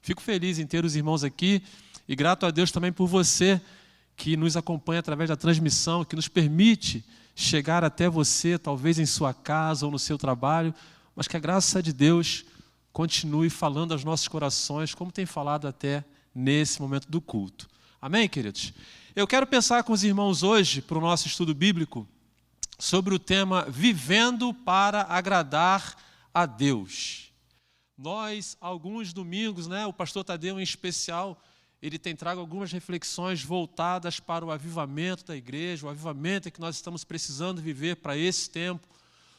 Fico feliz em ter os irmãos aqui e grato a Deus também por você que nos acompanha através da transmissão, que nos permite chegar até você, talvez em sua casa ou no seu trabalho, mas que a graça de Deus continue falando aos nossos corações, como tem falado até nesse momento do culto. Amém, queridos? Eu quero pensar com os irmãos hoje, para o nosso estudo bíblico, sobre o tema Vivendo para Agradar a Deus. Nós, alguns domingos, o pastor Tadeu em especial, ele tem trago algumas reflexões voltadas para o avivamento da igreja, o avivamento que nós estamos precisando viver para esse tempo.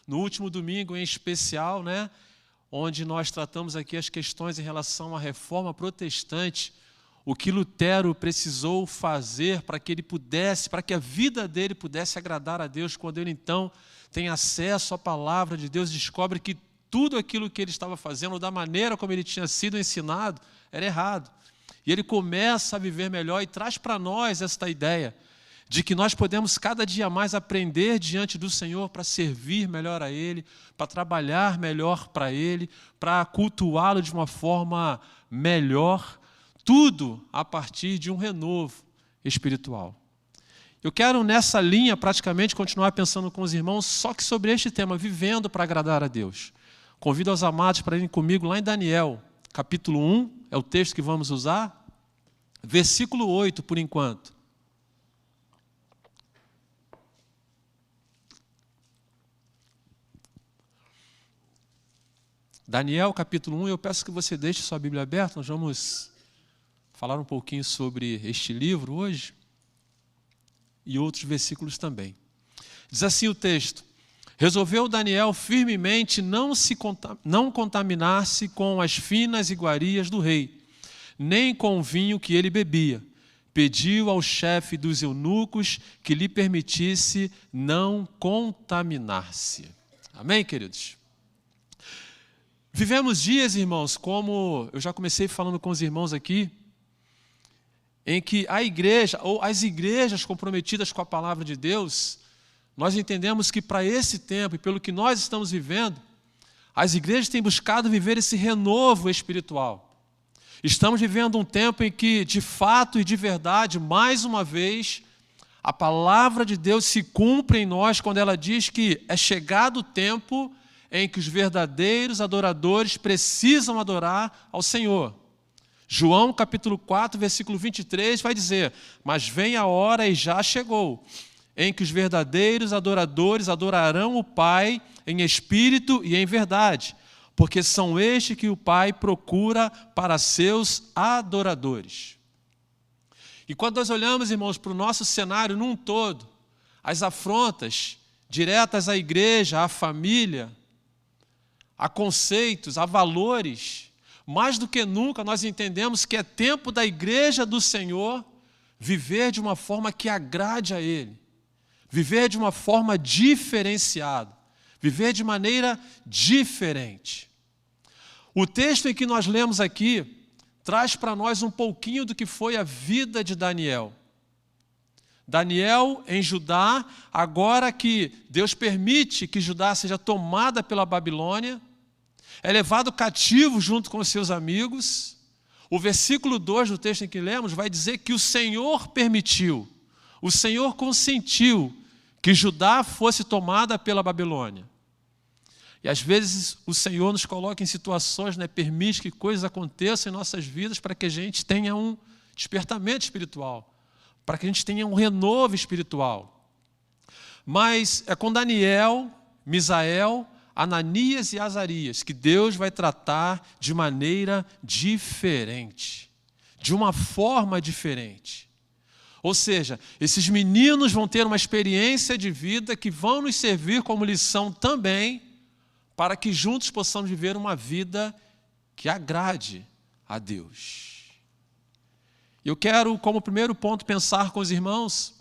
No último domingo em especial, onde nós tratamos aqui as questões em relação à reforma protestante, o que Lutero precisou fazer para que ele pudesse, para que a vida dele pudesse agradar a Deus, quando ele então tem acesso à palavra de Deus, descobre que tudo aquilo que ele estava fazendo, da maneira como ele tinha sido ensinado, era errado. E ele começa a viver melhor e traz para nós esta ideia de que nós podemos cada dia mais aprender diante do Senhor para servir melhor a Ele, para trabalhar melhor para Ele, para cultuá-lo de uma forma melhor, tudo a partir de um renovo espiritual. Eu quero nessa linha praticamente continuar pensando com os irmãos só que sobre este tema, vivendo para agradar a Deus. Convido os amados para irem comigo lá em Daniel, capítulo 1, é o texto que vamos usar, versículo 8 por enquanto. Daniel, capítulo 1, eu peço que você deixe sua Bíblia aberta, nós vamos falar um pouquinho sobre este livro hoje e outros versículos também. Diz assim o texto: resolveu Daniel firmemente não contaminar-se com as finas iguarias do rei, nem com o vinho que ele bebia. Pediu ao chefe dos eunucos que lhe permitisse não contaminar-se. Amém, queridos? Vivemos dias, irmãos, como eu já comecei falando com os irmãos aqui, em que a igreja, ou as igrejas comprometidas com a palavra de Deus, nós entendemos que para esse tempo e pelo que nós estamos vivendo, as igrejas têm buscado viver esse renovo espiritual. Estamos vivendo um tempo em que, de fato e de verdade, mais uma vez, a palavra de Deus se cumpre em nós quando ela diz que é chegado o tempo em que os verdadeiros adoradores precisam adorar ao Senhor. João capítulo 4, versículo 23 vai dizer: mas vem a hora e já chegou, em que os verdadeiros adoradores adorarão o Pai em espírito e em verdade, porque são estes que o Pai procura para seus adoradores. E quando nós olhamos, irmãos, para o nosso cenário num todo, as afrontas diretas à igreja, à família, a conceitos, a valores, mais do que nunca nós entendemos que é tempo da igreja do Senhor viver de uma forma que agrade a Ele. Viver de uma forma diferenciada, viver de maneira diferente. O texto em que nós lemos aqui traz para nós um pouquinho do que foi a vida de Daniel. Daniel em Judá, agora que Deus permite que Judá seja tomada pela Babilônia, é levado cativo junto com os seus amigos. O versículo 2 do texto em que lemos vai dizer que o Senhor permitiu, o Senhor consentiu que Judá fosse tomada pela Babilônia. E às vezes o Senhor nos coloca em situações, permite que coisas aconteçam em nossas vidas para que a gente tenha um despertamento espiritual, para que a gente tenha um renovo espiritual. Mas é com Daniel, Misael, Ananias e Azarias que Deus vai tratar de maneira diferente, de uma forma diferente. Ou seja, esses meninos vão ter uma experiência de vida que vão nos servir como lição também, para que juntos possamos viver uma vida que agrade a Deus. Eu quero, como primeiro ponto, pensar com os irmãos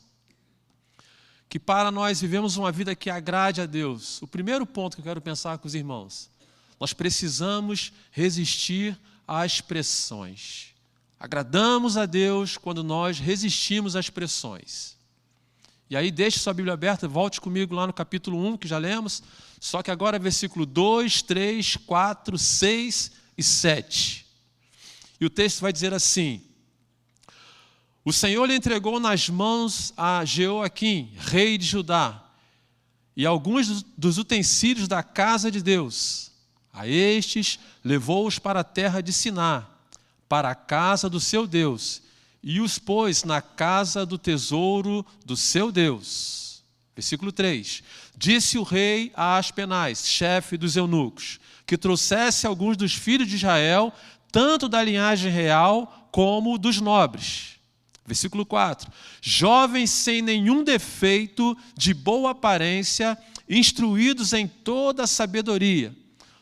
que para nós vivemos uma vida que agrade a Deus, o primeiro ponto que eu quero pensar com os irmãos, nós precisamos resistir às pressões. Agradamos a Deus quando nós resistimos às pressões. E aí deixe sua Bíblia aberta, volte comigo lá no capítulo 1, que já lemos, só que agora versículo 2, 3, 4, 6 e 7. E o texto vai dizer assim: o Senhor lhe entregou nas mãos a Jeoaquim, rei de Judá, e alguns dos utensílios da casa de Deus. A estes levou-os para a terra de Siná, para a casa do seu Deus, e os pôs na casa do tesouro do seu Deus. Versículo 3. Disse o rei a Aspenaz, chefe dos eunucos, que trouxesse alguns dos filhos de Israel, tanto da linhagem real como dos nobres. Versículo 4. Jovens sem nenhum defeito, de boa aparência, instruídos em toda a sabedoria,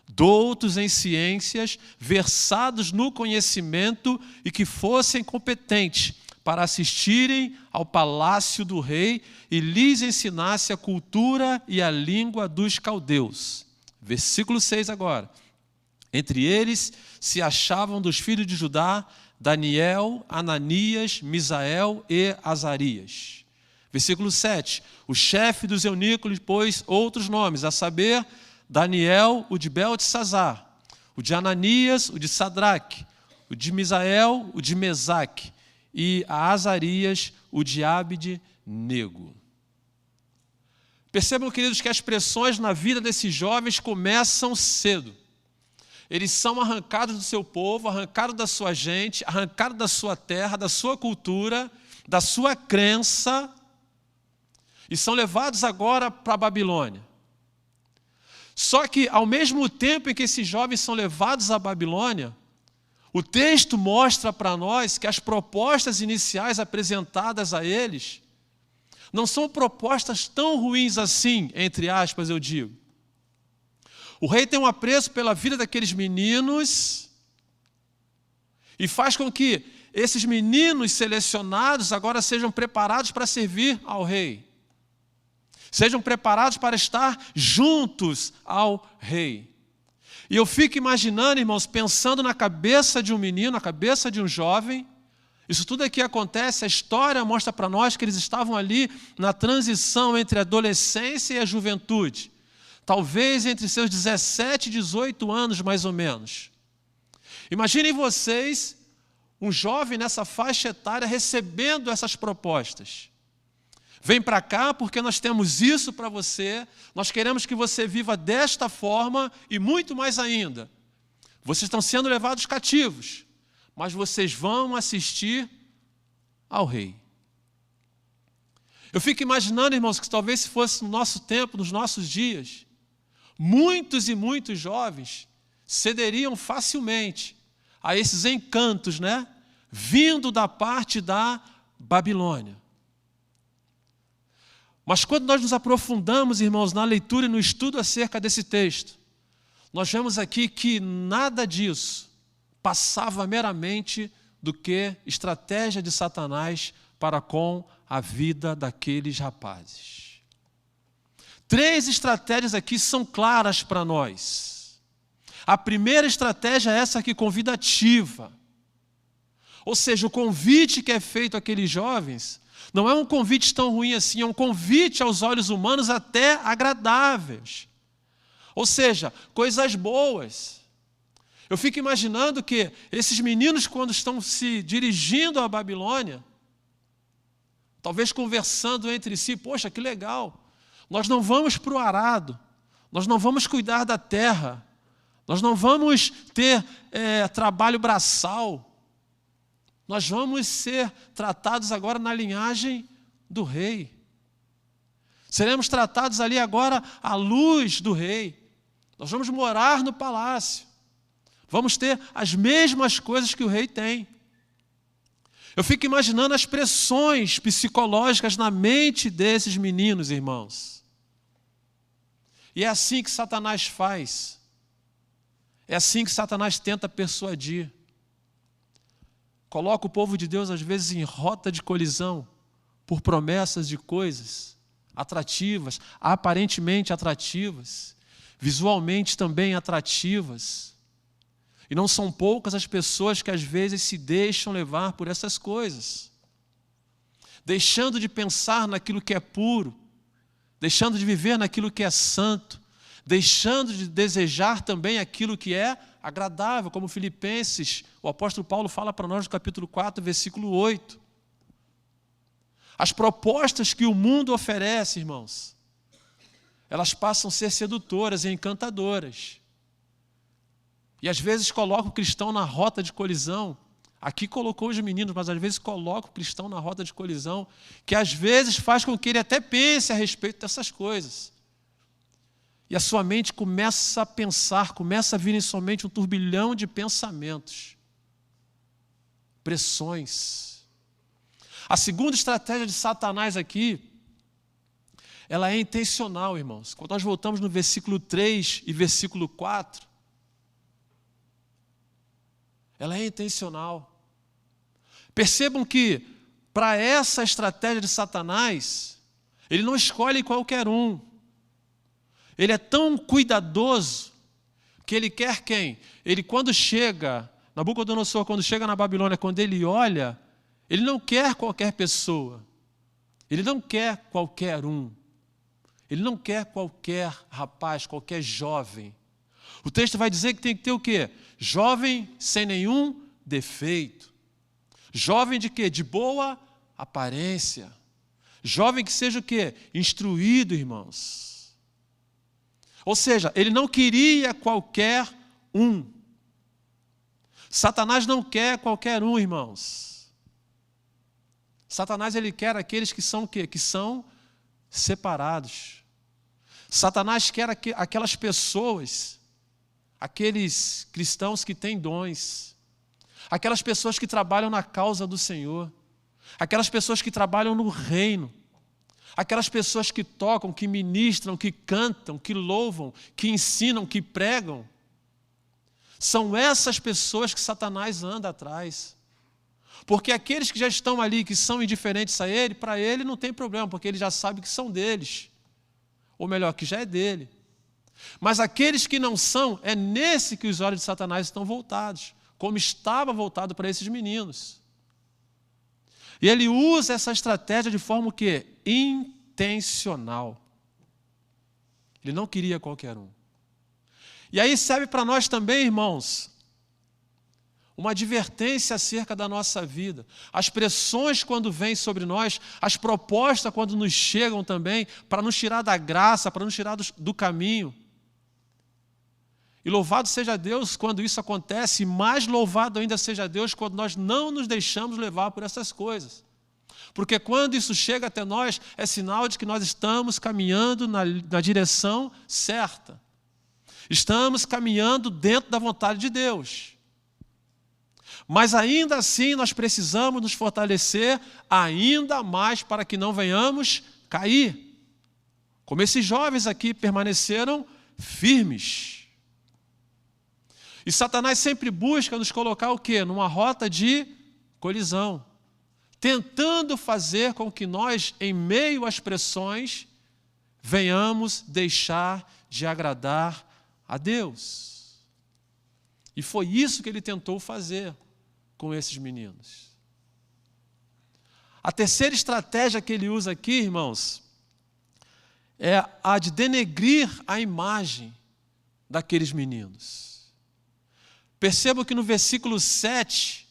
doutos em ciências, versados no conhecimento e que fossem competentes para assistirem ao palácio do rei e lhes ensinasse a cultura e a língua dos caldeus. Versículo 6 agora. Entre eles se achavam dos filhos de Judá Daniel, Ananias, Misael e Azarias. Versículo 7. O chefe dos eunucos lhe pôs outros nomes, a saber, Daniel, o de Beltesazar, o de Ananias, o de Sadraque, o de Misael, o de Mesaque, e a Azarias, o de Abde-nego. Percebam, queridos, que as pressões na vida desses jovens começam cedo. Eles são arrancados do seu povo, arrancados da sua gente, arrancados da sua terra, da sua cultura, da sua crença, e são levados agora para a Babilônia. Só que, ao mesmo tempo em que esses jovens são levados à Babilônia, o texto mostra para nós que as propostas iniciais apresentadas a eles não são propostas tão ruins assim, entre aspas, eu digo. O rei tem um apreço pela vida daqueles meninos e faz com que esses meninos selecionados agora sejam preparados para servir ao rei. Sejam preparados para estar juntos ao rei. E eu fico imaginando, irmãos, pensando na cabeça de um menino, na cabeça de um jovem. Isso tudo aqui acontece, a história mostra para nós que eles estavam ali na transição entre a adolescência e a juventude. Talvez entre seus 17 e 18 anos, mais ou menos. Imaginem vocês, um jovem nessa faixa etária, recebendo essas propostas. Vem para cá porque nós temos isso para você, nós queremos que você viva desta forma e muito mais ainda. Vocês estão sendo levados cativos, mas vocês vão assistir ao rei. Eu fico imaginando, irmãos, que talvez se fosse no nosso tempo, nos nossos dias, muitos e muitos jovens cederiam facilmente a esses encantos, né? Vindo da parte da Babilônia. Mas quando nós nos aprofundamos, irmãos, na leitura e no estudo acerca desse texto, nós vemos aqui que nada disso passava meramente do que estratégia de Satanás para com a vida daqueles rapazes. 3 estratégias aqui são claras para nós. A primeira estratégia é essa aqui, convidativa. Ou seja, o convite que é feito àqueles jovens não é um convite tão ruim assim, é um convite aos olhos humanos até agradáveis. Ou seja, coisas boas. Eu fico imaginando que esses meninos, quando estão se dirigindo à Babilônia, talvez conversando entre si, poxa, que legal. Nós não vamos para o arado, nós não vamos cuidar da terra, nós não vamos ter trabalho braçal, nós vamos ser tratados agora na linhagem do rei. Seremos tratados ali agora à luz do rei. Nós vamos morar no palácio, vamos ter as mesmas coisas que o rei tem. Eu fico imaginando as pressões psicológicas na mente desses meninos, irmãos. E é assim que Satanás faz. É assim que Satanás tenta persuadir. Coloca o povo de Deus, às vezes, em rota de colisão por promessas de coisas atrativas, aparentemente atrativas, visualmente também atrativas. E não são poucas as pessoas que, às vezes, se deixam levar por essas coisas. Deixando de pensar naquilo que é puro, deixando de viver naquilo que é santo, deixando de desejar também aquilo que é agradável, como Filipenses, o apóstolo Paulo fala para nós no capítulo 4, versículo 8. As propostas que o mundo oferece, irmãos, elas passam a ser sedutoras e encantadoras. E às vezes coloca o cristão na rota de colisão. Aqui colocou os meninos, mas às vezes coloca o cristão na rota de colisão, que às vezes faz com que ele até pense a respeito dessas coisas. E a sua mente começa a pensar, começa a vir em sua mente um turbilhão de pensamentos, pressões. A segunda estratégia de Satanás aqui, ela é intencional, irmãos. Quando nós voltamos no versículo 3 e versículo 4, ela é intencional. Percebam que, para essa estratégia de Satanás, ele não escolhe qualquer um. Ele é tão cuidadoso que ele quer quem? Ele, quando chega, Nabucodonosor, quando chega na Babilônia, quando ele olha, ele não quer qualquer pessoa. Ele não quer qualquer um. Ele não quer qualquer rapaz, qualquer jovem. O texto vai dizer que tem que ter o quê? Jovem sem nenhum defeito. Jovem de quê? De boa aparência. Jovem que seja o quê? Instruído, irmãos. Ou seja, ele não queria qualquer um. Satanás não quer qualquer um, irmãos. Satanás, ele quer aqueles que são o quê? Que são separados. Satanás quer aquelas pessoas, aqueles cristãos que têm dons, aquelas pessoas que trabalham na causa do Senhor, aquelas pessoas que trabalham no reino, aquelas pessoas que tocam, que ministram, que cantam, que louvam, que ensinam, que pregam. São essas pessoas que Satanás anda atrás. Porque aqueles que já estão ali, que são indiferentes a ele, para ele não tem problema, porque ele já sabe que são deles. Ou melhor, que já é dele. Mas aqueles que não são, é nesse que os olhos de Satanás estão voltados, como estava voltado para esses meninos. E ele usa essa estratégia de forma o quê? Intencional. Ele não queria qualquer um. E aí serve para nós também, irmãos, uma advertência acerca da nossa vida. As pressões quando vêm sobre nós, as propostas quando nos chegam também, para nos tirar da graça, para nos tirar do caminho. E louvado seja Deus quando isso acontece, e mais louvado ainda seja Deus quando nós não nos deixamos levar por essas coisas. Porque quando isso chega até nós, é sinal de que nós estamos caminhando na direção certa. Estamos caminhando dentro da vontade de Deus. Mas ainda assim nós precisamos nos fortalecer ainda mais para que não venhamos cair. Como esses jovens aqui permaneceram firmes. E Satanás sempre busca nos colocar o quê? Numa rota de colisão. Tentando fazer com que nós, em meio às pressões, venhamos deixar de agradar a Deus. E foi isso que ele tentou fazer com esses meninos. A terceira estratégia que ele usa aqui, irmãos, é a de denegrir a imagem daqueles meninos. Percebam que no versículo 7,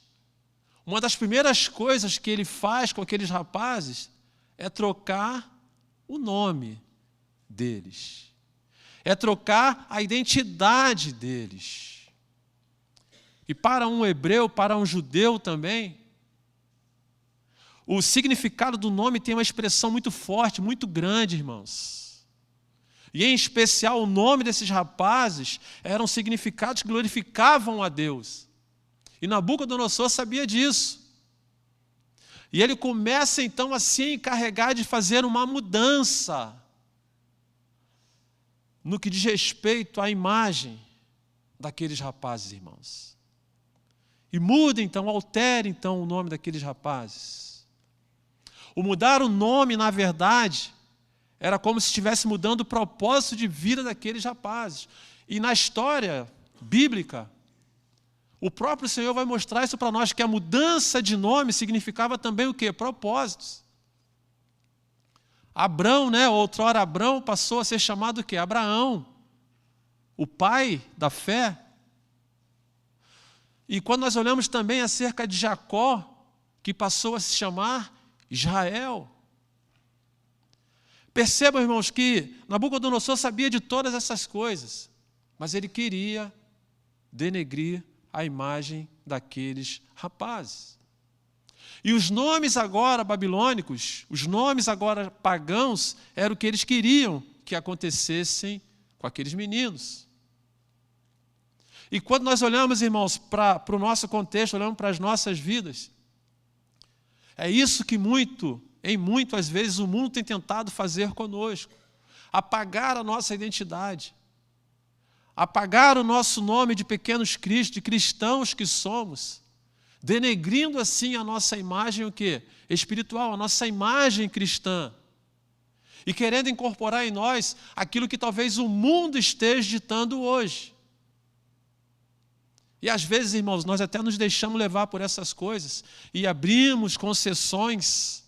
uma das primeiras coisas que ele faz com aqueles rapazes é trocar o nome deles. É trocar a identidade deles. E para um hebreu, para um judeu também, o significado do nome tem uma expressão muito forte, muito grande, irmãos. E em especial o nome desses rapazes eram significados que glorificavam a Deus. E Nabucodonosor sabia disso. E ele começa então a se encarregar de fazer uma mudança no que diz respeito à imagem daqueles rapazes, irmãos. E muda então, altera então o nome daqueles rapazes. O mudar o nome, na verdade, era como se estivesse mudando o propósito de vida daqueles rapazes. E na história bíblica, o próprio Senhor vai mostrar isso para nós, que a mudança de nome significava também o quê? Propósitos. Abrão, outrora Abrão, passou a ser chamado o quê? Abraão, o pai da fé. E quando nós olhamos também acerca de Jacó, que passou a se chamar Israel. Percebam, irmãos, que Nabucodonosor sabia de todas essas coisas, mas ele queria denegrir a imagem daqueles rapazes. E os nomes agora babilônicos, os nomes agora pagãos, era o que eles queriam que acontecessem com aqueles meninos. E quando nós olhamos, irmãos, para o nosso contexto, olhamos para as nossas vidas, é isso que às vezes, o mundo tem tentado fazer conosco. Apagar a nossa identidade. Apagar o nosso nome de pequenos cristos, de cristãos que somos. Denegrindo assim a nossa imagem o quê? Espiritual, a nossa imagem cristã. E querendo incorporar em nós aquilo que talvez o mundo esteja ditando hoje. E às vezes, irmãos, nós até nos deixamos levar por essas coisas e abrimos concessões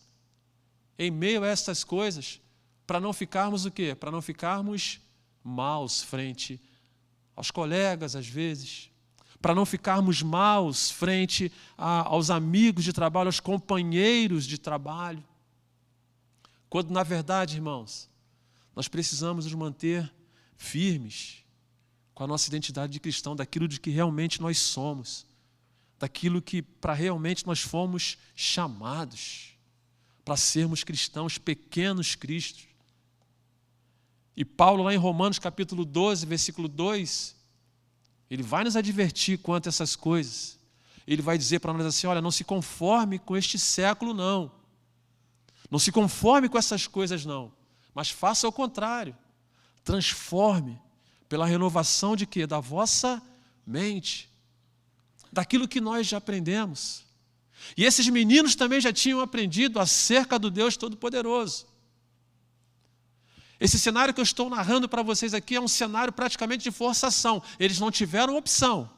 em meio a essas coisas para não ficarmos o quê? Para não ficarmos maus frente aos colegas, às vezes, para não ficarmos maus frente aos amigos de trabalho, aos companheiros de trabalho. Quando, na verdade, irmãos, nós precisamos nos manter firmes com a nossa identidade de cristão, daquilo de que realmente nós somos, daquilo que para realmente nós fomos chamados, para sermos cristãos, pequenos cristos. E Paulo, lá em Romanos capítulo 12, versículo 2, ele vai nos advertir quanto a essas coisas. Ele vai dizer para nós assim, olha, não se conforme com este século, não. Não se conforme com essas coisas, não. Mas faça o contrário. Transforme pela renovação de quê? Da vossa mente. Daquilo que nós já aprendemos. E esses meninos também já tinham aprendido acerca do Deus Todo-Poderoso. Esse cenário que eu estou narrando para vocês aqui é um cenário praticamente de forçação. Eles não tiveram opção.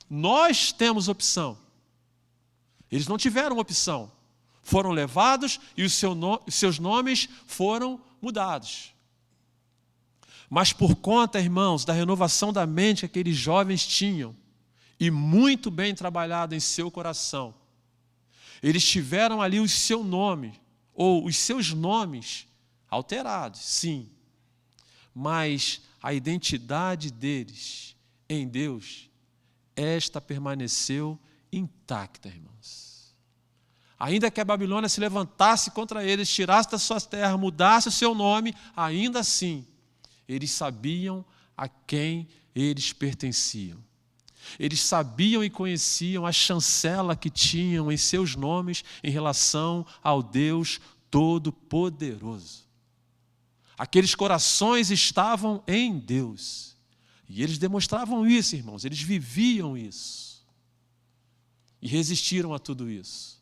Nós temos opção. Eles não tiveram opção. Foram levados e os seus nomes foram mudados. Mas por conta, irmãos, da renovação da mente que aqueles jovens tinham, e muito bem trabalhado em seu coração, eles tiveram ali o seu nome, ou os seus nomes alterados, sim, mas a identidade deles em Deus, esta permaneceu intacta, irmãos. Ainda que a Babilônia se levantasse contra eles, tirasse da sua terra, mudasse o seu nome, ainda assim, eles sabiam a quem eles pertenciam. Eles sabiam e conheciam a chancela que tinham em seus nomes em relação ao Deus Todo-Poderoso. Aqueles corações estavam em Deus. E eles demonstravam isso, irmãos. Eles viviam isso. E resistiram a tudo isso.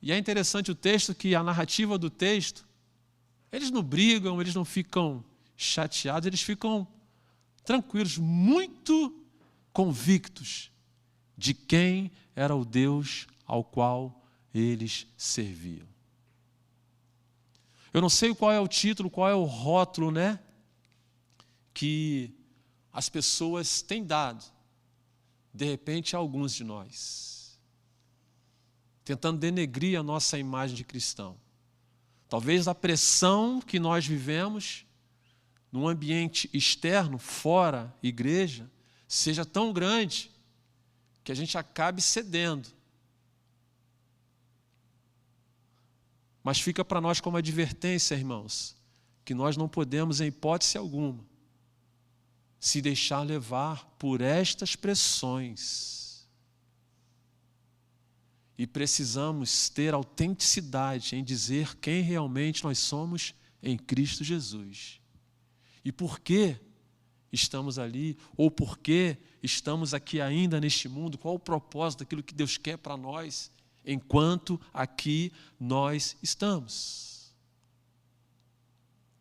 E é interessante o texto que a narrativa do texto, eles não brigam, eles não ficam chateados, eles ficam tranquilos, muito convictos de quem era o Deus ao qual eles serviam. Eu não sei qual é o título, qual é o rótulo, né, que as pessoas têm dado, de repente, a alguns de nós, tentando denegrir a nossa imagem de cristão. Talvez a pressão que nós vivemos num ambiente externo, fora igreja, seja tão grande que a gente acabe cedendo. Mas fica para nós como advertência, irmãos, que nós não podemos, em hipótese alguma, se deixar levar por estas pressões. E precisamos ter autenticidade em dizer quem realmente nós somos em Cristo Jesus. E por que estamos ali, ou por que estamos aqui ainda neste mundo, qual o propósito daquilo que Deus quer para nós, enquanto aqui nós estamos.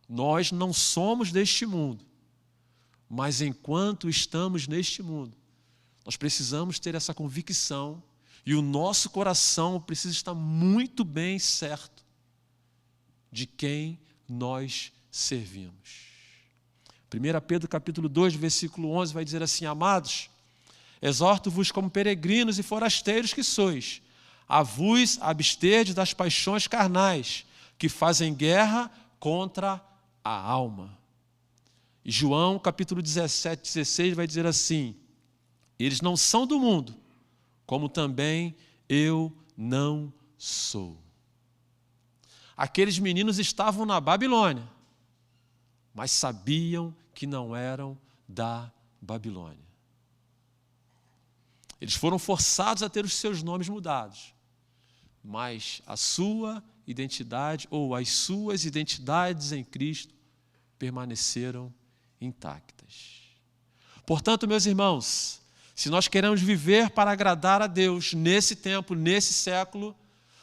Nós não somos deste mundo, mas enquanto estamos neste mundo, nós precisamos ter essa convicção e o nosso coração precisa estar muito bem certo de quem nós servimos. 1 Pedro capítulo 2, versículo 11 vai dizer assim: amados, Exorto-vos como peregrinos e forasteiros que sois, a vos absterdes das paixões carnais, que fazem guerra contra a alma. E João, capítulo 17, 16, vai dizer assim: eles não são do mundo, como também eu não sou. Aqueles meninos estavam na Babilônia, mas sabiam que não eram da Babilônia. Eles foram forçados a ter os seus nomes mudados, mas a sua identidade, ou as suas identidades em Cristo, permaneceram intactas. Portanto, meus irmãos, se nós queremos viver para agradar a Deus nesse tempo, nesse século,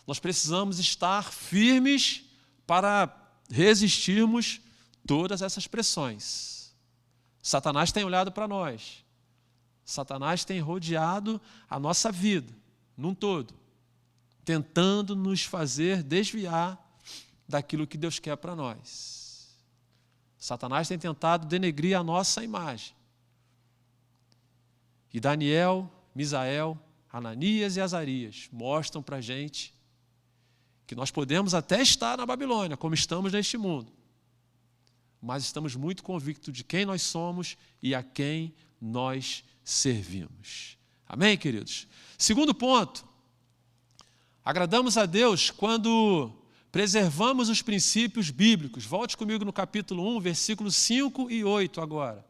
nós precisamos estar firmes para resistirmos todas essas pressões. Satanás tem olhado para nós. Satanás tem rodeado a nossa vida, num todo, tentando nos fazer desviar daquilo que Deus quer para nós. Satanás tem tentado denegrir a nossa imagem. E Daniel, Misael, Ananias e Azarias mostram para a gente que nós podemos até estar na Babilônia, como estamos neste mundo, mas estamos muito convictos de quem nós somos e a quem nós servimos. Amém, queridos? Segundo ponto, agradamos a Deus quando preservamos os princípios bíblicos. Volte comigo no capítulo 1, versículos 5 e 8 agora.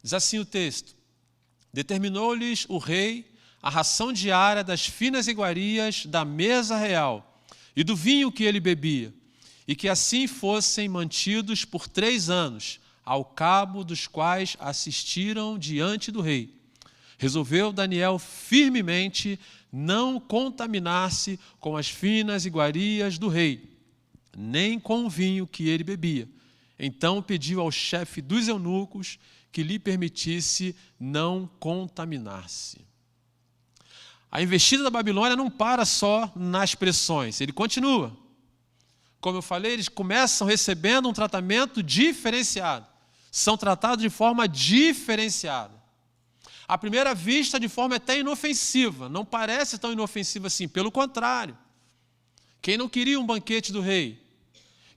Diz assim o texto: determinou-lhes o rei a ração diária das finas iguarias da mesa real e do vinho que ele bebia, e que assim fossem mantidos por 3 anos, ao cabo dos quais assistiram diante do rei. Resolveu Daniel firmemente não contaminar-se com as finas iguarias do rei, nem com o vinho que ele bebia. Então pediu ao chefe dos eunucos que lhe permitisse não contaminar-se. A investida da Babilônia não para só nas pressões, ele continua. Como eu falei, eles começam recebendo um tratamento diferenciado. São tratados de forma diferenciada. À primeira vista, de forma até inofensiva. Não parece tão inofensiva assim, pelo contrário. Quem não queria um banquete do rei?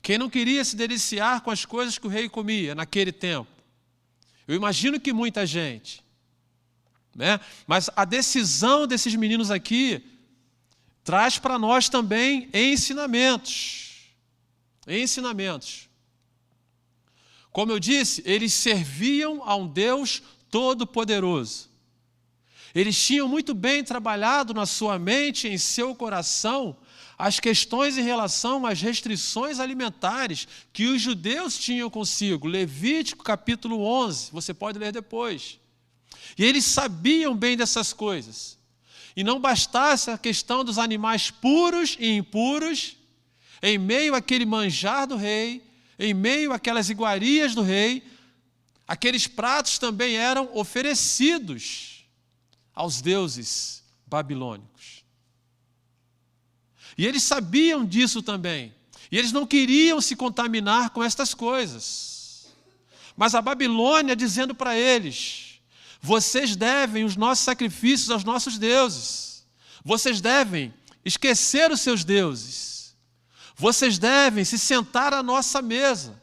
Quem não queria se deliciar com as coisas que o rei comia naquele tempo? Eu imagino que muita gente, né? Mas a decisão desses meninos aqui traz para nós também ensinamentos. Ensinamentos. Como eu disse, eles serviam a um Deus todo-poderoso. Eles tinham muito bem trabalhado na sua mente, em seu coração, as questões em relação às restrições alimentares que os judeus tinham consigo. Levítico capítulo 11, você pode ler depois. E eles sabiam bem dessas coisas. E não bastasse a questão dos animais puros e impuros, em meio àquele manjar do rei, em meio àquelas iguarias do rei, aqueles pratos também eram oferecidos aos deuses babilônicos. E eles sabiam disso também. E eles não queriam se contaminar com estas coisas. Mas a Babilônia dizendo para eles: vocês devem os nossos sacrifícios aos nossos deuses. Vocês devem esquecer os seus deuses. Vocês devem se sentar à nossa mesa.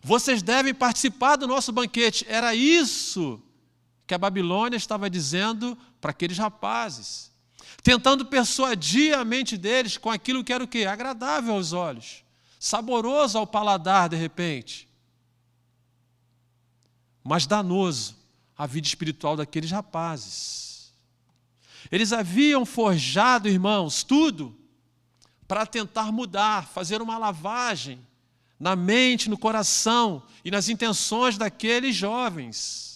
Vocês devem participar do nosso banquete. Era isso que a Babilônia estava dizendo para aqueles rapazes, tentando persuadir a mente deles com aquilo que era o quê? Agradável aos olhos, saboroso ao paladar de repente, mas danoso à vida espiritual daqueles rapazes. Eles haviam forjado, irmãos, tudo para tentar mudar, fazer uma lavagem na mente, no coração e nas intenções daqueles jovens.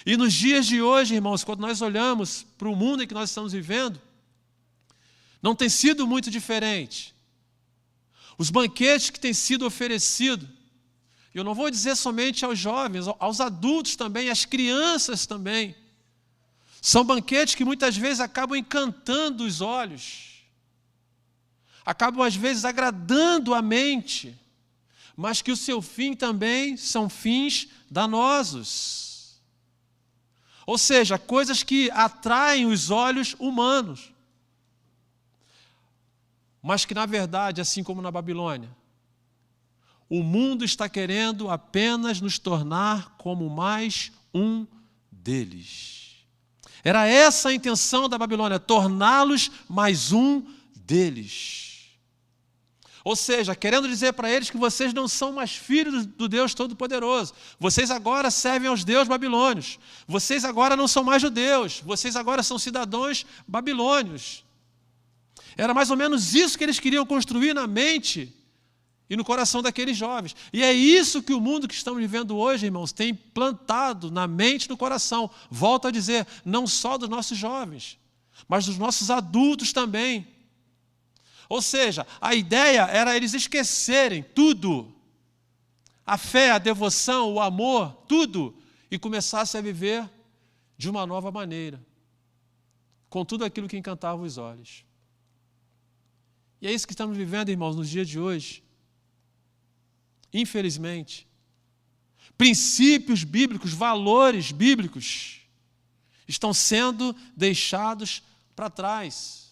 E nos dias de hoje, irmãos, quando nós olhamos para o mundo em que nós estamos vivendo, não tem sido muito diferente. Os banquetes que têm sido oferecidos, eu não vou dizer somente aos jovens, aos adultos também, às crianças também, são banquetes que muitas vezes acabam encantando os olhos. acabam às vezes agradando a mente, mas que o seu fim também são fins danosos. Ou seja, coisas que atraem os olhos humanos, mas que na verdade, assim como na Babilônia, o mundo está querendo apenas nos tornar como mais um deles. Era essa a intenção da Babilônia, torná-los mais um deles. Ou seja, querendo dizer para eles que vocês não são mais filhos do Deus Todo-Poderoso. Vocês agora servem aos deuses babilônios. Vocês agora não são mais judeus. Vocês agora são cidadãos babilônios. Era mais ou menos isso que eles queriam construir na mente e no coração daqueles jovens. E é isso que o mundo que estamos vivendo hoje, irmãos, tem plantado na mente e no coração. Volto a dizer, não só dos nossos jovens, mas dos nossos adultos também. Ou seja, a ideia era eles esquecerem tudo. A fé, a devoção, o amor, tudo. E começassem a viver de uma nova maneira. Com tudo aquilo que encantava os olhos. E é isso que estamos vivendo, irmãos, nos dias de hoje. Infelizmente, princípios bíblicos, valores bíblicos estão sendo deixados para trás.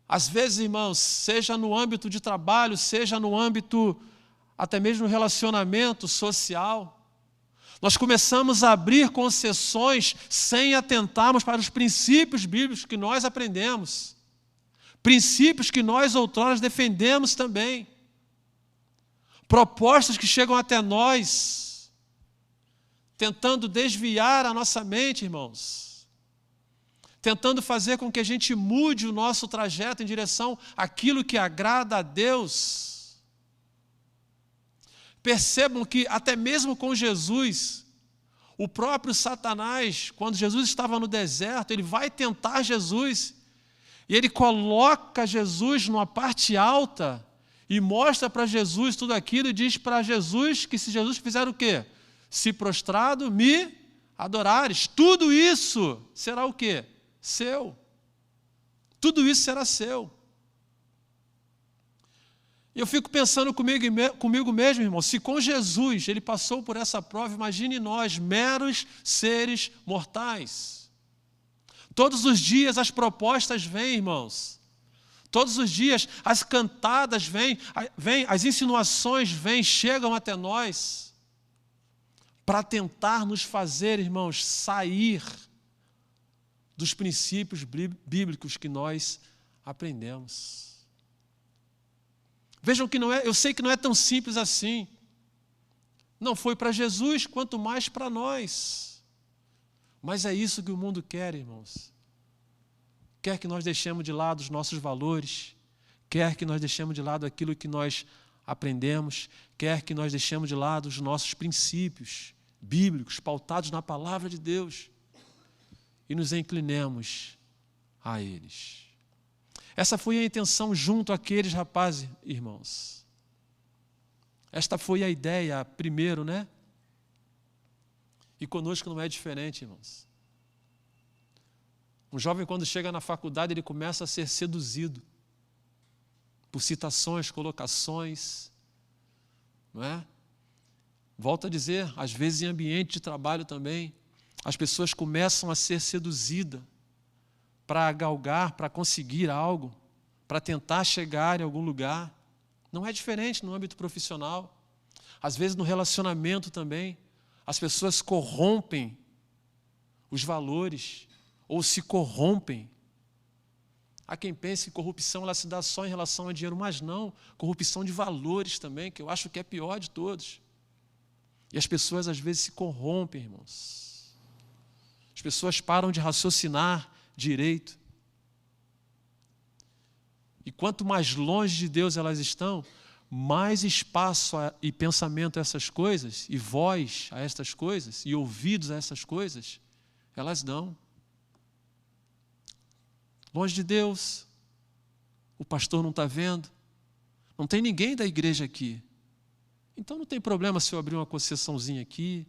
Às vezes, irmãos, seja no âmbito de trabalho, seja no âmbito até mesmo no relacionamento social, nós começamos a abrir concessões sem atentarmos para os princípios bíblicos que nós aprendemos. Princípios que nós outrora defendemos também. Propostas que chegam até nós, tentando desviar a nossa mente, irmãos. Tentando fazer com que a gente mude o nosso trajeto em direção àquilo que agrada a Deus. Percebam que até mesmo com Jesus, o próprio Satanás, quando Jesus estava no deserto, ele vai tentar Jesus. E ele coloca Jesus numa parte alta e mostra para Jesus tudo aquilo e diz para Jesus que se Jesus fizer o quê? Se prostrado, me adorares. Tudo isso será o quê? Seu. Tudo isso será seu. E eu fico pensando comigo mesmo, irmão, se com Jesus ele passou por essa prova, imagine nós, meros seres mortais. Todos os dias as propostas vêm, irmãos. Todos os dias as cantadas vêm, as insinuações vêm, chegam até nós para tentar nos fazer, irmãos, sair dos princípios bíblicos que nós aprendemos. Vejam que não é, eu sei que não é tão simples assim. Não foi para Jesus, quanto mais para nós. Mas é isso que o mundo quer, irmãos. Quer que nós deixemos de lado os nossos valores, quer que nós deixemos de lado aquilo que nós aprendemos, quer que nós deixemos de lado os nossos princípios bíblicos, pautados na palavra de Deus, e nos inclinemos a eles. Essa foi a intenção junto àqueles rapazes, irmãos. Esta foi a ideia primeiro, né? E conosco não é diferente, irmãos. Um jovem, quando chega na faculdade, ele começa a ser seduzido por citações, colocações, não é? Volto a dizer, às vezes em ambiente de trabalho também, as pessoas começam a ser seduzidas para galgar, para conseguir algo, para tentar chegar em algum lugar. Não é diferente no âmbito profissional. Às vezes no relacionamento também. As pessoas corrompem os valores ou se corrompem. Há quem pense que corrupção ela se dá só em relação a dinheiro, mas não. Corrupção de valores também, que eu acho que é pior de todos. E as pessoas às vezes se corrompem, irmãos. As pessoas param de raciocinar direito. E quanto mais longe de Deus elas estão, mais espaço e pensamento a essas coisas, e voz a estas coisas, e ouvidos a essas coisas, elas dão. Longe de Deus, o pastor não está vendo, não tem ninguém da igreja aqui. Então não tem problema se eu abrir uma concessãozinha aqui,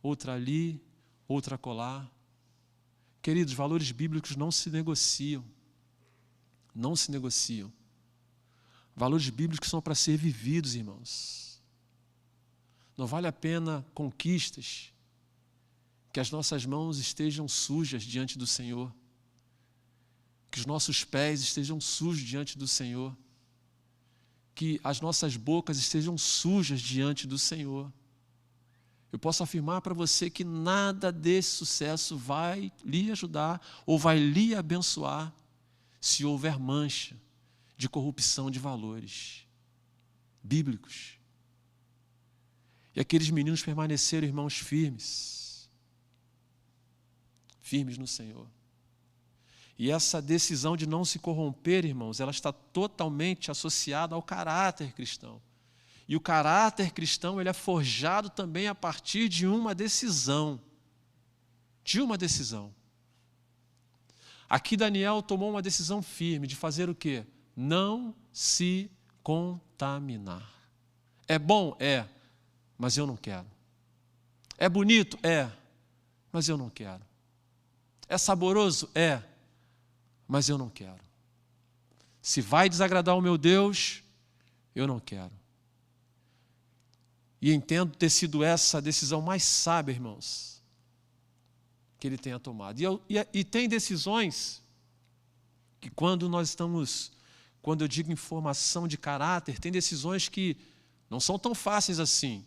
outra ali, outra acolá. Queridos, valores bíblicos não se negociam. Não se negociam. Valores bíblicos são para ser vividos, irmãos. Não vale a pena conquistas que as nossas mãos estejam sujas diante do Senhor, que os nossos pés estejam sujos diante do Senhor, que as nossas bocas estejam sujas diante do Senhor. Eu posso afirmar para você que nada desse sucesso vai lhe ajudar ou vai lhe abençoar se houver mancha de corrupção de valores bíblicos. E aqueles meninos permaneceram, irmãos, firmes no Senhor. E essa decisão de não se corromper, irmãos, ela está totalmente associada ao caráter cristão. E o caráter cristão, ele é forjado também a partir de uma decisão. De uma decisão. Aqui Daniel tomou uma decisão firme de fazer o quê? Não se contaminar. É bom? É, mas eu não quero. É bonito? É, mas eu não quero. É saboroso? É, mas eu não quero. Se vai desagradar o meu Deus, eu não quero. E entendo ter sido essa a decisão mais sábia, irmãos, que ele tenha tomado. E tem decisões que quando eu digo em formação de caráter, tem decisões que não são tão fáceis assim.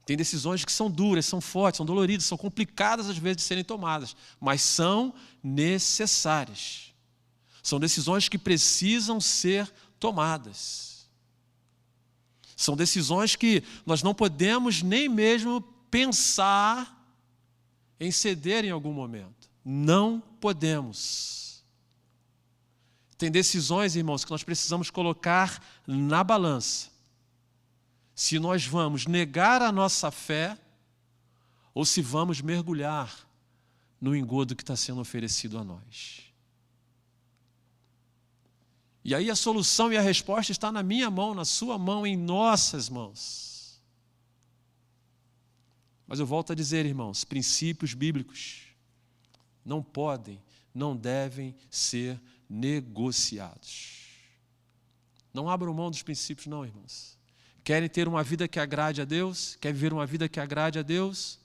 Tem decisões que são duras, são fortes, são doloridas, são complicadas às vezes de serem tomadas, mas são necessárias. São decisões que precisam ser tomadas. São decisões que nós não podemos nem mesmo pensar em ceder em algum momento. Não podemos. Tem decisões, irmãos, que nós precisamos colocar na balança. Se nós vamos negar a nossa fé ou se vamos mergulhar no engodo que está sendo oferecido a nós. E aí a solução e a resposta está na minha mão, na sua mão, em nossas mãos. Mas eu volto a dizer, irmãos, princípios bíblicos não podem, não devem ser negociados. Não abram mão dos princípios, não, irmãos. Querem ter uma vida que agrade a Deus? Querem viver uma vida que agrade a Deus?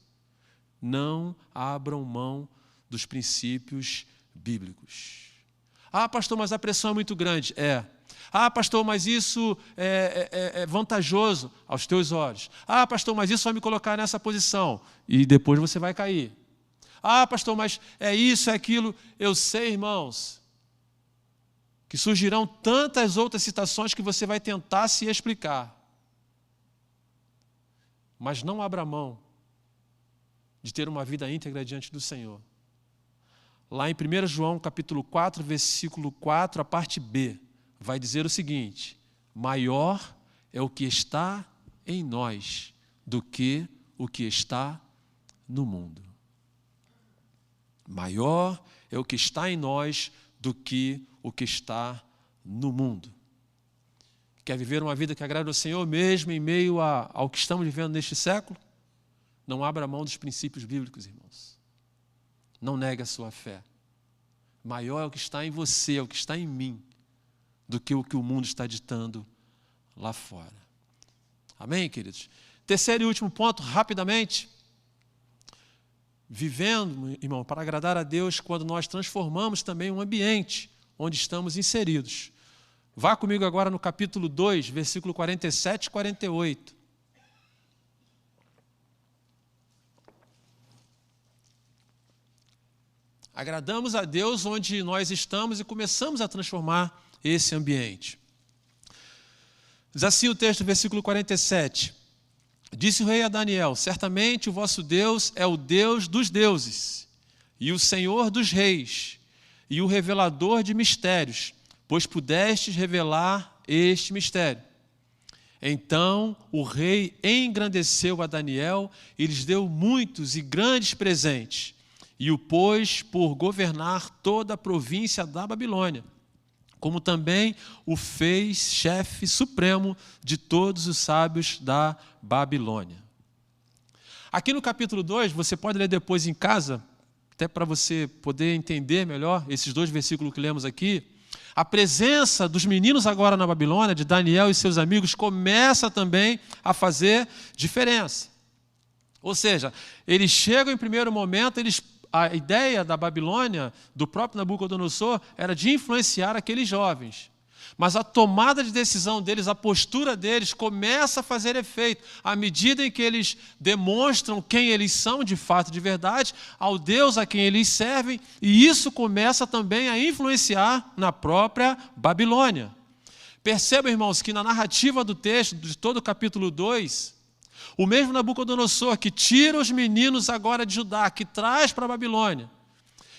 Não abram mão dos princípios bíblicos. Ah, pastor, mas a pressão é muito grande. É. Ah, pastor, mas isso é vantajoso aos teus olhos. Ah, pastor, mas isso vai me colocar nessa posição. E depois você vai cair. Ah, pastor, mas é isso, é aquilo. Eu sei, irmãos, que surgirão tantas outras citações que você vai tentar se explicar. Mas não abra mão de ter uma vida íntegra diante do Senhor. Lá em 1 João, capítulo 4, versículo 4, a parte B, vai dizer o seguinte: maior é o que está em nós do que o que está no mundo. Maior é o que está em nós do que o que está no mundo. Quer viver uma vida que agrade ao Senhor mesmo em meio ao que estamos vivendo neste século? Não abra mão dos princípios bíblicos, irmãos. Não negue a sua fé. Maior é o que está em você, é o que está em mim, do que o mundo está ditando lá fora. Amém, queridos? Terceiro e último ponto, rapidamente. Vivendo, irmão, para agradar a Deus quando nós transformamos também o ambiente onde estamos inseridos. Vá comigo agora no capítulo 2, versículo 47 e 48. Agradamos a Deus onde nós estamos e começamos a transformar esse ambiente. Diz assim o texto, versículo 47. Disse o rei a Daniel: certamente o vosso Deus é o Deus dos deuses, e o Senhor dos reis, e o revelador de mistérios, pois pudestes revelar este mistério. Então o rei engrandeceu a Daniel e lhes deu muitos e grandes presentes, e o pôs por governar toda a província da Babilônia, como também o fez chefe supremo de todos os sábios da Babilônia. Aqui no capítulo 2, você pode ler depois em casa, até para você poder entender melhor esses 2 versículos que lemos aqui, a presença dos meninos agora na Babilônia, de Daniel e seus amigos, começa também a fazer diferença. Ou seja, eles chegam em primeiro momento, a ideia da Babilônia, do próprio Nabucodonosor, era de influenciar aqueles jovens. Mas a tomada de decisão deles, a postura deles, começa a fazer efeito à medida em que eles demonstram quem eles são de fato, de verdade, ao Deus a quem eles servem, e isso começa também a influenciar na própria Babilônia. Percebam, irmãos, que na narrativa do texto, de todo o capítulo 2, o mesmo Nabucodonosor que tira os meninos agora de Judá, que traz para a Babilônia,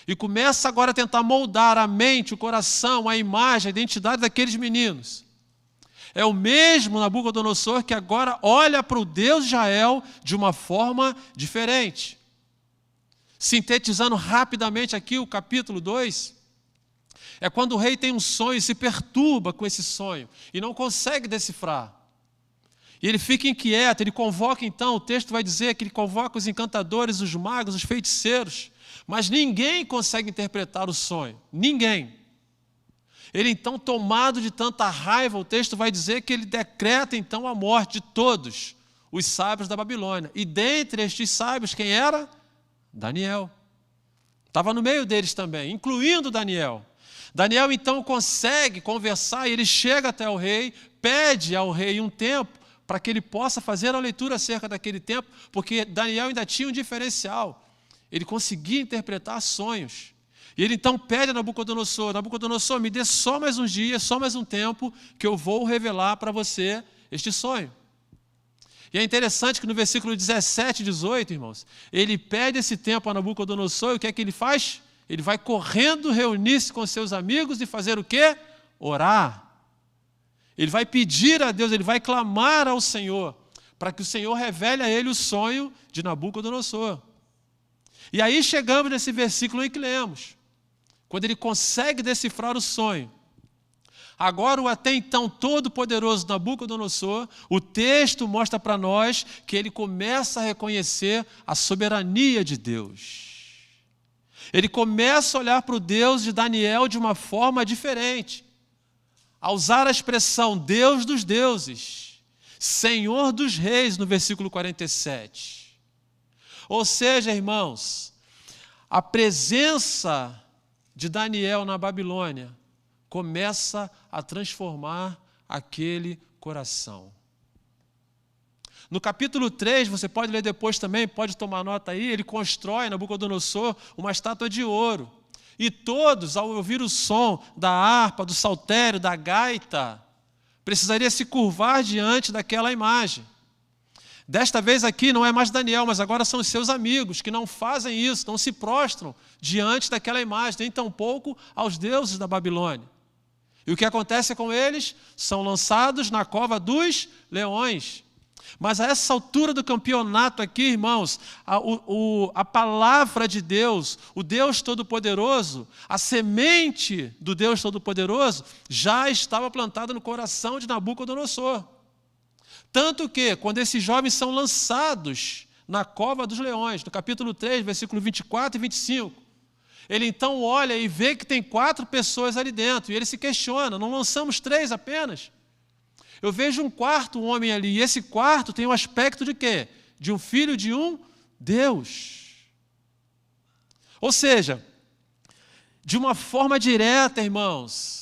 e começa agora a tentar moldar a mente, o coração, a imagem, a identidade daqueles meninos. É o mesmo Nabucodonosor que agora olha para o Deus de Israel de uma forma diferente. Sintetizando rapidamente aqui o capítulo 2, é quando o rei tem um sonho e se perturba com esse sonho e não consegue decifrar. E ele fica inquieto, ele convoca então, o texto vai dizer que ele convoca os encantadores, os magos, os feiticeiros, mas ninguém consegue interpretar o sonho, ninguém. Ele então, tomado de tanta raiva, o texto vai dizer que ele decreta então a morte de todos os sábios da Babilônia. E dentre estes sábios, quem era? Daniel. Estava no meio deles também, incluindo Daniel. Daniel então consegue conversar e ele chega até o rei, pede ao rei um tempo para que ele possa fazer a leitura acerca daquele tempo, porque Daniel ainda tinha um diferencial. Ele conseguia interpretar sonhos. E ele então pede a Nabucodonosor, Nabucodonosor, me dê só mais uns dias, só mais um tempo, que eu vou revelar para você este sonho. E é interessante que no versículo 17 e 18, irmãos, ele pede esse tempo a Nabucodonosor, e o que é que ele faz? Ele vai correndo reunir-se com seus amigos e fazer o quê? Orar. Ele vai pedir a Deus, ele vai clamar ao Senhor, para que o Senhor revele a ele o sonho de Nabucodonosor. E aí chegamos nesse versículo em que lemos, quando ele consegue decifrar o sonho. Agora o até então todo-poderoso Nabucodonosor, o texto mostra para nós que ele começa a reconhecer a soberania de Deus. Ele começa a olhar para o Deus de Daniel de uma forma diferente, a usar a expressão Deus dos deuses, Senhor dos reis, no versículo 47. Ou seja, irmãos, a presença de Daniel na Babilônia começa a transformar aquele coração. No capítulo 3, você pode ler depois também, pode tomar nota aí, ele constrói, Nabucodonosor, uma estátua de ouro. E todos, ao ouvir o som da harpa, do saltério, da gaita, precisaria se curvar diante daquela imagem. Desta vez aqui não é mais Daniel, mas agora são os seus amigos que não fazem isso, não se prostram diante daquela imagem, nem tampouco aos deuses da Babilônia. E o que acontece com eles? São lançados na cova dos leões. Mas a essa altura do campeonato aqui, irmãos, a palavra de Deus, o Deus Todo-Poderoso, a semente do Deus Todo-Poderoso já estava plantada no coração de Nabucodonosor. Tanto que, quando esses jovens são lançados na cova dos leões, no capítulo 3, versículo 24 e 25, ele então olha e vê que tem 4 pessoas ali dentro, e ele se questiona, não lançamos 3 apenas? Eu vejo um quarto homem ali, e esse quarto tem um aspecto de quê? De um filho de um Deus. Ou seja, de uma forma direta, irmãos,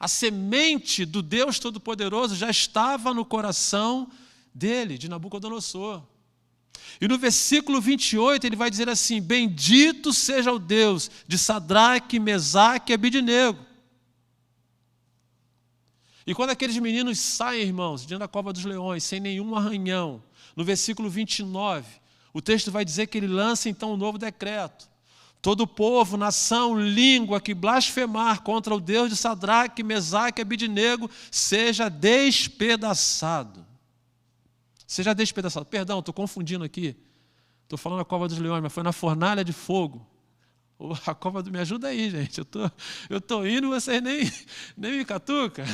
a semente do Deus Todo-Poderoso já estava no coração dele, de Nabucodonosor. E no versículo 28 ele vai dizer assim, bendito seja o Deus de Sadraque, Mesaque e Abidnego. E quando aqueles meninos saem, irmãos, diante da cova dos leões, sem nenhum arranhão, no versículo 29, o texto vai dizer que ele lança então um novo decreto. Todo povo, nação, língua que blasfemar contra o Deus de Sadraque, Mesaque e Abidnego seja despedaçado. Seja despedaçado. Perdão, estou confundindo aqui. Estou falando a cova dos leões, mas foi na fornalha de fogo. A cova do... Me ajuda aí, gente. Eu estou indo, vocês nem me catucam.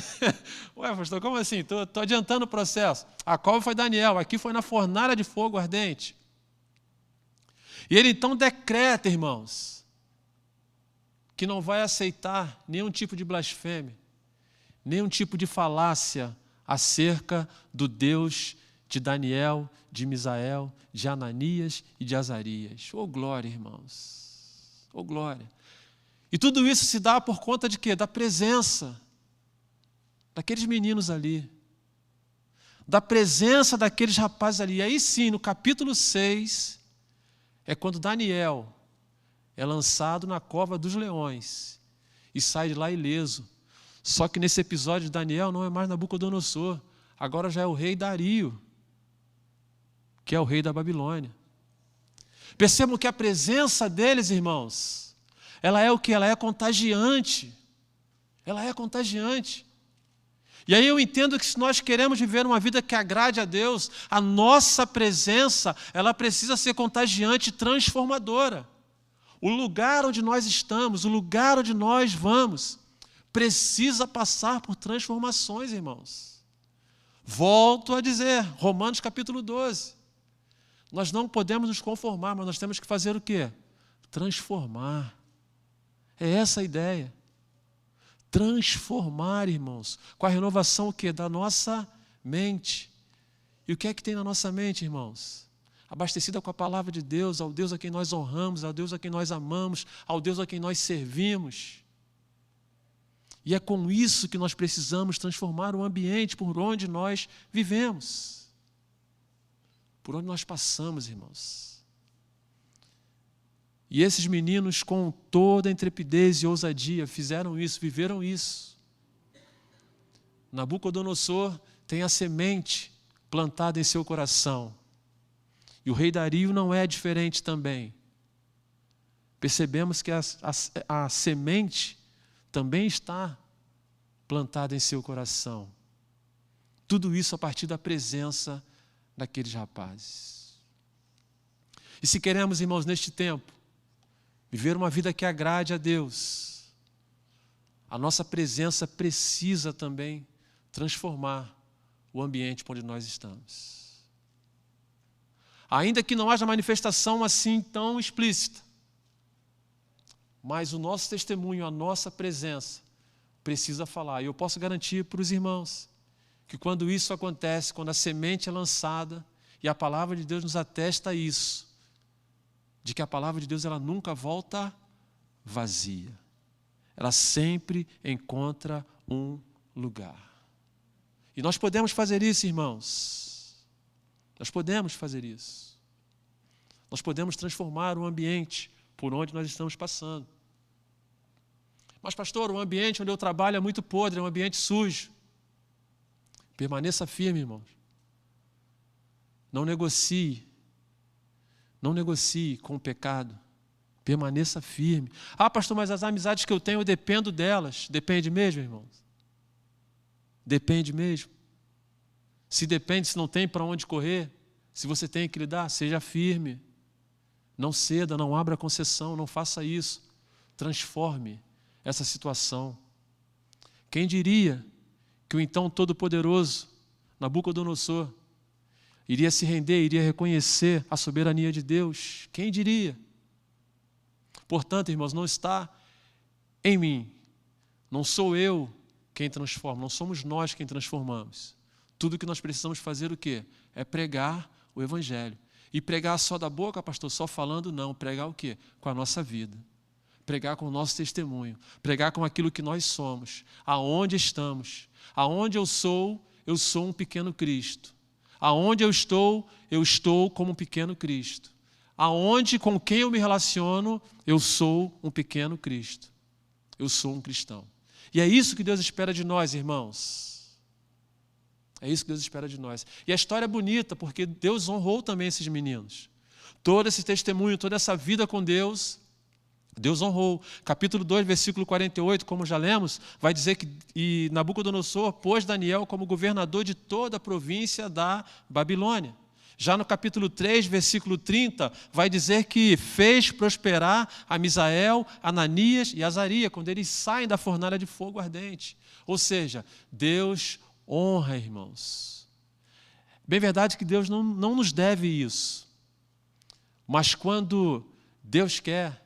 Ué, pastor, como assim? Estou adiantando o processo. A cova foi Daniel, aqui foi na fornalha de fogo ardente. E ele então decreta, irmãos, que não vai aceitar nenhum tipo de blasfêmia, nenhum tipo de falácia acerca do Deus de Daniel, de Misael, de Ananias e de Azarias. Oh, glória, irmãos! Oh, glória! E tudo isso se dá por conta de quê? Da presença daqueles meninos ali, da presença daqueles rapazes ali. E aí sim, no capítulo 6, é quando Daniel é lançado na cova dos leões e sai de lá ileso. Só que nesse episódio de Daniel não é mais Nabucodonosor, agora já é o rei Dario, que é o rei da Babilônia. Percebam que a presença deles, irmãos, ela é o que? Ela é contagiante. Ela é contagiante. E aí eu entendo que se nós queremos viver uma vida que agrade a Deus, a nossa presença, ela precisa ser contagiante e transformadora. O lugar onde nós estamos, o lugar onde nós vamos, precisa passar por transformações, irmãos. Volto a dizer, Romanos capítulo 12. Nós não podemos nos conformar, mas nós temos que fazer o quê? Transformar. É essa a ideia. Transformar, irmãos, com a renovação o quê? Da nossa mente. E o que é que tem na nossa mente, irmãos? Abastecida com a palavra de Deus, ao Deus a quem nós honramos, ao Deus a quem nós amamos, ao Deus a quem nós servimos. E é com isso que nós precisamos transformar o ambiente por onde nós vivemos, por onde nós passamos, irmãos. E esses meninos, com toda a intrepidez e ousadia, fizeram isso, viveram isso. Nabucodonosor tem a semente plantada em seu coração. E o rei Dario não é diferente também. Percebemos que a semente também está plantada em seu coração. Tudo isso a partir da presença daqueles rapazes. E se queremos, irmãos, neste tempo, viver uma vida que agrade a Deus, a nossa presença precisa também transformar o ambiente por onde nós estamos. Ainda que não haja manifestação assim tão explícita, mas o nosso testemunho, a nossa presença, precisa falar. E eu posso garantir para os irmãos que quando isso acontece, quando a semente é lançada, e a palavra de Deus nos atesta isso, de que a palavra de Deus ela nunca volta vazia. Ela sempre encontra um lugar. E nós podemos fazer isso, irmãos. Nós podemos fazer isso. Nós podemos transformar o ambiente por onde nós estamos passando. Mas, pastor, o ambiente onde eu trabalho é muito podre, é um ambiente sujo. Permaneça firme, irmãos. Não negocie. Não negocie com o pecado. Permaneça firme. Ah, pastor, mas as amizades que eu tenho, eu dependo delas. Depende mesmo, irmãos? Depende mesmo. Se depende, se não tem para onde correr, se você tem que lidar, seja firme. Não ceda, não abra concessão, não faça isso. Transforme essa situação. Quem diria que o então Todo-Poderoso, Nabucodonosor, iria se render, iria reconhecer a soberania de Deus? Quem diria? Portanto, irmãos, não está em mim. Não sou eu quem transforma, não somos nós quem transformamos. Tudo que nós precisamos fazer o quê? É pregar o Evangelho. E pregar só da boca, pastor, só falando, não. Pregar o quê? Com a nossa vida. Pregar com o nosso testemunho. Pregar com aquilo que nós somos. Aonde estamos. Aonde eu sou um pequeno Cristo. Aonde eu estou como um pequeno Cristo. Aonde, com quem eu me relaciono, eu sou um pequeno Cristo. Eu sou um cristão. E é isso que Deus espera de nós, irmãos. É isso que Deus espera de nós. E a história é bonita, porque Deus honrou também esses meninos. Todo esse testemunho, toda essa vida com Deus, Deus honrou. Capítulo 2, versículo 48, como já lemos, vai dizer que Nabucodonosor pôs Daniel como governador de toda a província da Babilônia. Já no capítulo 3, versículo 30, vai dizer que fez prosperar a Misael, Ananias e Azarias, quando eles saem da fornalha de fogo ardente. Ou seja, Deus honra, irmãos. Bem verdade que Deus não nos deve isso. Mas quando Deus quer,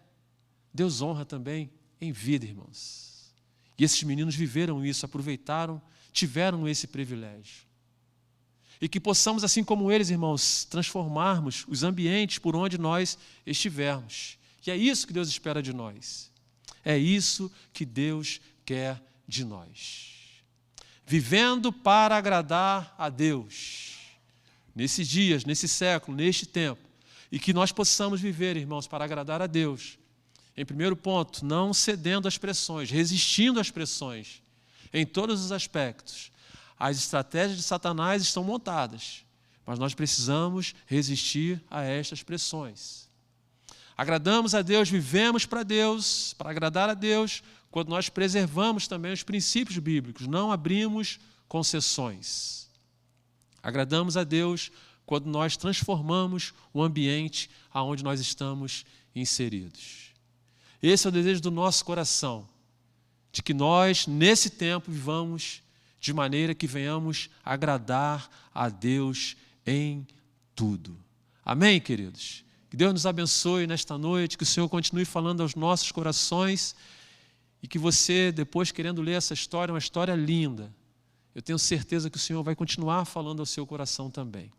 Deus honra também em vida, irmãos. E esses meninos viveram isso, aproveitaram, tiveram esse privilégio. E que possamos, assim como eles, irmãos, transformarmos os ambientes por onde nós estivermos. E é isso que Deus espera de nós. É isso que Deus quer de nós. Vivendo para agradar a Deus. Nesses dias, nesse século, neste tempo. E que nós possamos viver, irmãos, para agradar a Deus. Em primeiro ponto, não cedendo às pressões, resistindo às pressões, em todos os aspectos. As estratégias de Satanás estão montadas, mas nós precisamos resistir a estas pressões. Agradamos a Deus, vivemos para Deus, para agradar a Deus, quando nós preservamos também os princípios bíblicos, não abrimos concessões. Agradamos a Deus quando nós transformamos o ambiente aonde nós estamos inseridos. Esse é o desejo do nosso coração, de que nós, nesse tempo, vivamos de maneira que venhamos agradar a Deus em tudo. Amém, queridos? Que Deus nos abençoe nesta noite, que o Senhor continue falando aos nossos corações e que você, depois, querendo ler essa história, uma história linda, eu tenho certeza que o Senhor vai continuar falando ao seu coração também.